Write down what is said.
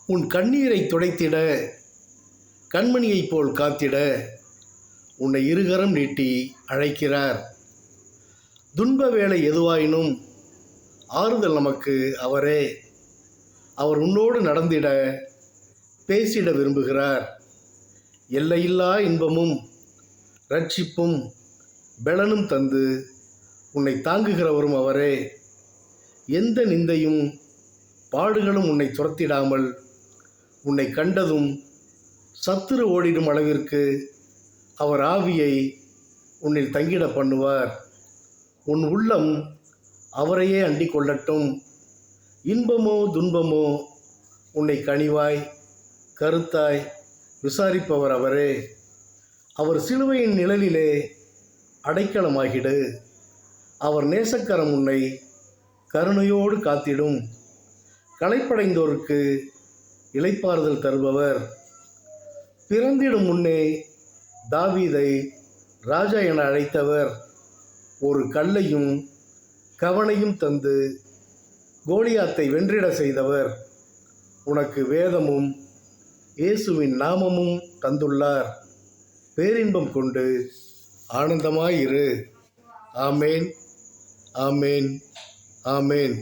உன் கண்ணீரை துடைத்திட, கண்மணியைப் போல் காத்திட உன்னை இருகரம் நீட்டி அழைக்கிறார். துன்ப வேளை எதுவாயினும் ஆறுதல் நமக்கு அவரே. அவர் உன்னோடு நடந்திட, பேசிட விரும்புகிறார். எல்லையில்லா இன்பமும் இரட்சிப்பும் பெலனும் தந்து உன்னை தாங்குகிறவரும் அவரே. எந்த நிந்தையும் பாடுகளும் உன்னை துரத்திடாமல், உன்னை கண்டதும் சத்துரு ஓடிடும் அளவிற்கு அவர் ஆவியை உன்னில் தங்கிட பண்ணுவார். உன் உள்ளம் அவரையே அண்டிக் கொள்ளட்டும். இன்பமோ துன்பமோ உன்னை கனிவாய் கருத்தாய் விசாரிப்பவர் அவரே. அவர் சிலுவையின் நிழலிலே அடைக்கலமாகிடு. அவர் நேசக்கரம் உன்னை கருணையோடு காத்திடும். களைப்படைந்தோருக்கு இளைப்பாறுதல் தருபவர். பிறந்திடும் முன்னே தாவீதை ராஜா என அழைத்தவர். ஒரு கல்லையும் கவனையும் தந்து கோலியாத்தை வென்றிட செய்தவர். உனக்கு வேதமும் இயேசுவின் நாமமும் தந்துள்ளார். பேரின்பம் கொண்டு ஆனந்தமாயிரு. ஆமேன், ஆமேன், ஆமேன்.